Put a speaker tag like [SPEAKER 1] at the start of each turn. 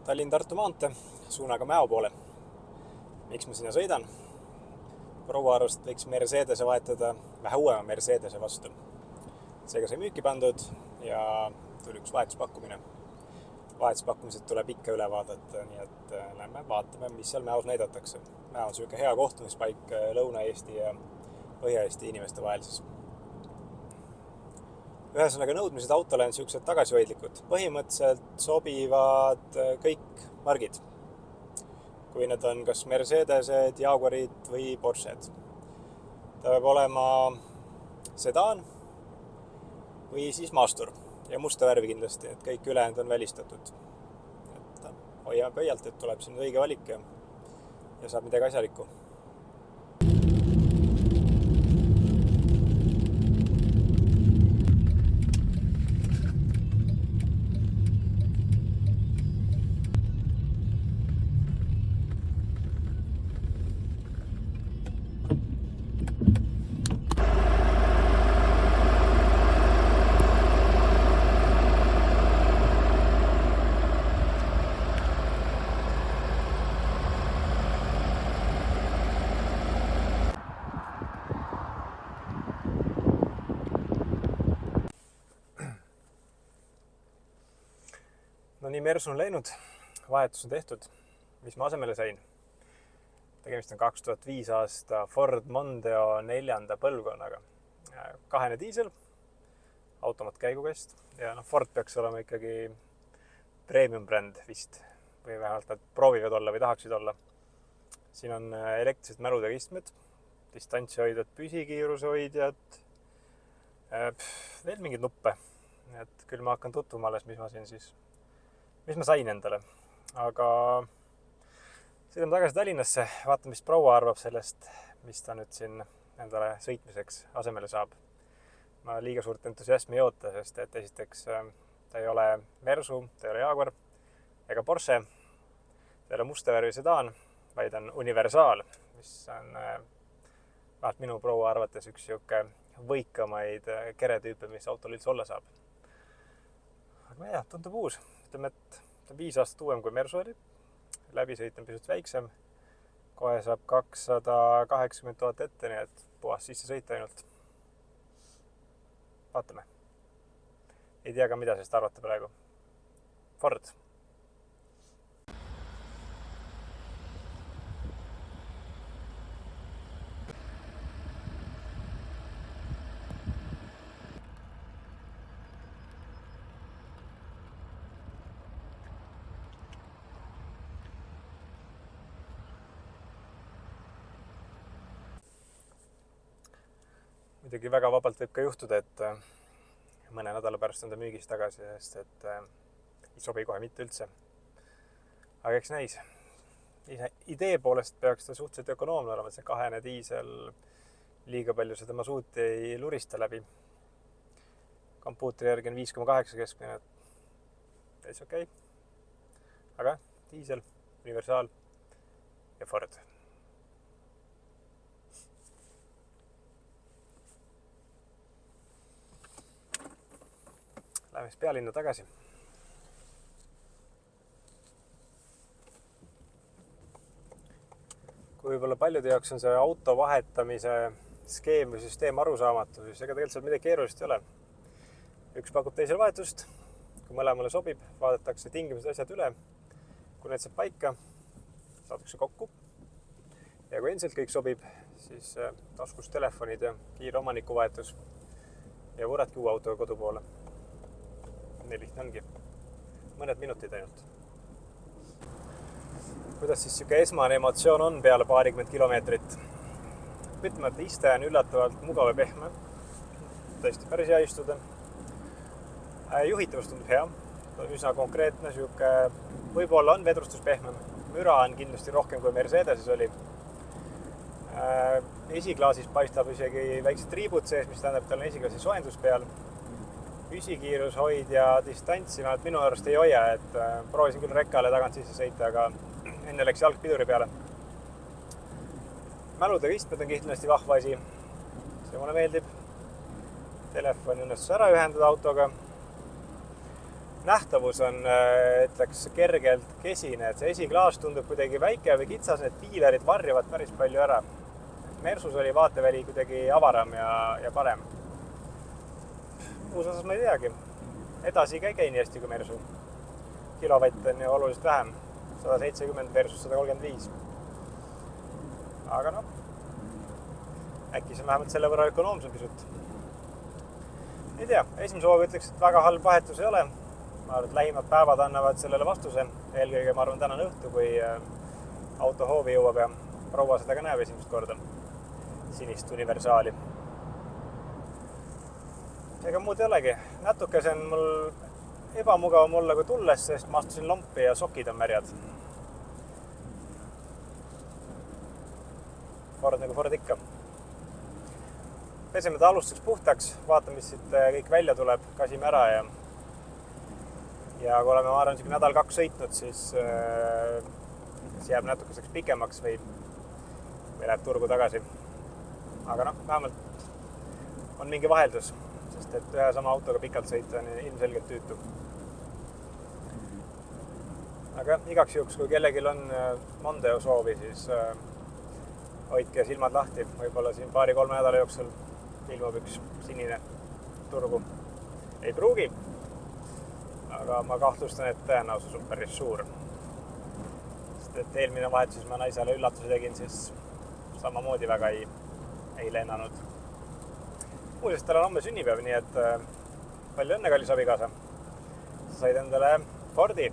[SPEAKER 1] Tallinn-Tartu maantee suunaga Mäo poole. Miks ma sinna sõidan? Proua arvas, et võiks Mercedese vahetada vähe uuema Mercedese vastu. Seega sai müüki pandud ja tuli üks vahetuspakkumine. Vahetuspakkumised tuleb ikka üle vaadata, nii et lähme vaatame, mis seal Mäos näidatakse. Mäo on selline hea kohtumispaik Lõuna-Eesti ja Põhja-Eesti inimeste vahel siis. Ühesõnaga nõudmised autole on sellised tagasihoidlikud. Põhimõtteliselt sobivad kõik margid. Kui need on kas Mercedesed, Jaguarid või Porsched. Ta peab olema sedaan või siis maastur ja musta värvi kindlasti, et kõik ülejäänud on välistatud. Et hoia pöialt, et tuleb siin õige valik ja saab midagi asjalikku. No nii Mersu on läinud, vahetus on tehtud. Mis ma asemele sain? Tegemist on 2005 aasta Ford Mondeo 4. põlvkonnaga. Kahene diisel, automaat käigukast ja Ford peaks olema ikkagi premium bränd vist või vähemalt nad proovivad olla või tahaksid olla. Siin on elektrilised mäludega istmed, distantsihoidjad, püsikiirushoidjad, veel mingid nuppe. Et küll ma hakkan tutvuma alles, mis ma sain endale. Aga sõidame tagasi Tallinnasse, vaatame, mis proua arvab sellest, mis ta nüüd siin endale sõitmiseks asemele saab. Ma liiga suurt entusiasmi ei oota, sest et esiteks ta ei ole Mersu, ta ei ole Jaguar ega Porsche, ta ei ole musta värvi sedaan, vaid on universaal, mis on vähemalt minu proua arvates üks siuke võikamaid keretüüpe, mis autol üldse olla saab. Aga ma ei tea, tundub uus. Ütleme, et ta on 5 aastat uuem kui Mersu oli. Läbisõit on pisut väiksem. Kohe saab 280 000 ette, nii et puhas sisse sõita ainult. Vaatame. Ei tea ka, mida sest arvata praegu. Ford. Muidugi väga vabalt võib ka juhtuda, et mõne nädala pärast on ta müügis tagasi, sest et ei sobi kohe mitte üldse. Aga eks näis. Idee poolest peaks ta suhteliselt ökonoomne olema, see kahene diisel liiga palju seda masuuti ei lurista läbi. Kompuutri järgi on 5,8 keskmine, täis okei. Aga diisel, universaal ja Ford. Läheme pealinna tagasi. Kui võib-olla paljude jaoks on see auto vahetamise skeem või süsteem arusaamatu, siis ega tegelikult seal midagi keerulist ei ole. Üks pakub teisel vahetust, kui mõlemale sobib, vaadatakse tingimused asjad üle. Kui need saab paika, saadakse kokku. Ja kui endiselt kõik sobib, siis taskus telefonid ja kiire omaniku vahetus ja võradki uue autoga kodu poole. Nii lihtne ongi. Mõned minutid ainult. Kuidas siis siuke esmane emotsioon on peale paarikümmend kilomeetrit? Ütleme, et iste on üllatavalt mugav ja pehme. Tõesti päris hea istuda. Juhitavus tundub hea. Ta on üsna konkreetne, siuke võib-olla on vedrustus pehmem. Müra on kindlasti rohkem kui Mercedeses oli. Esiklaasis paistab isegi väiksed triibud sees, mis tähendab, et tal on esiklaasi soojendus peal. Püsikiirushoid ja distantsi minu arvast ei hoia, et proovisin küll rekkale tagant sisse sõita, aga enne läks jalg piduri peale. Mäludega istmed on kindlasti vahva asi. See mulle meeldib. Telefon õnnestus ära ühendada autoga. nähtavus on, ütleks, kergelt kesine, et see esiklaas tundub kuidagi väike või kitsas, need piilerid varjavad päris palju ära. Mersus oli vaateväli kuidagi avaram ja parem. Uus osas ma ei teagi. Edasi ei käi nii hästi kui Mersu. Kilovatt on ju oluliselt vähem. 170 versus 135. Aga noh, äkki see on vähemalt selle võrra ökonoomsem pisut. Ei tea, esimese hooga ütleks, et väga halb vahetus ei ole. Ma arvan, et lähimad päevad annavad sellele vastuse. Eelkõige ma arvan tänane õhtu, kui auto hoovi jõuab ja proua seda ka näeb esimest korda. Sinist universaali. Ega muud ei olegi. Natuke see on mul ebamugavam olla kui tulles, sest ma astusin lompi ja sokid on märjad. Ford nagu Ford ikka. Peseme ta alustuseks puhtaks, vaatame, mis siit kõik välja tuleb, kasime ära ja kui oleme, ma arvan, nädal-2 sõitnud, siis jääb natukeseks pikemaks või läheb turgu tagasi. Aga noh, vähemalt on mingi vaheldus, sest et ühe sama autoga pikalt sõita on ilmselgelt tüütu. Aga igaks juhuks, kui kellelgi on Mondeo soovi, siis hoidke silmad lahti. Võib-olla siin 2-3 nädala jooksul ilmub üks sinine turgu. Ei pruugi, aga ma kahtlustan, et tõenäosus on päris suur. Sest et eelmine vahetus ma naisele üllatuse tegin, siis samamoodi väga ei lennanud. Muuseas, tal on homme sünnipäev, nii et palju õnne, kallis abikaasa. Sa said endale Fordi.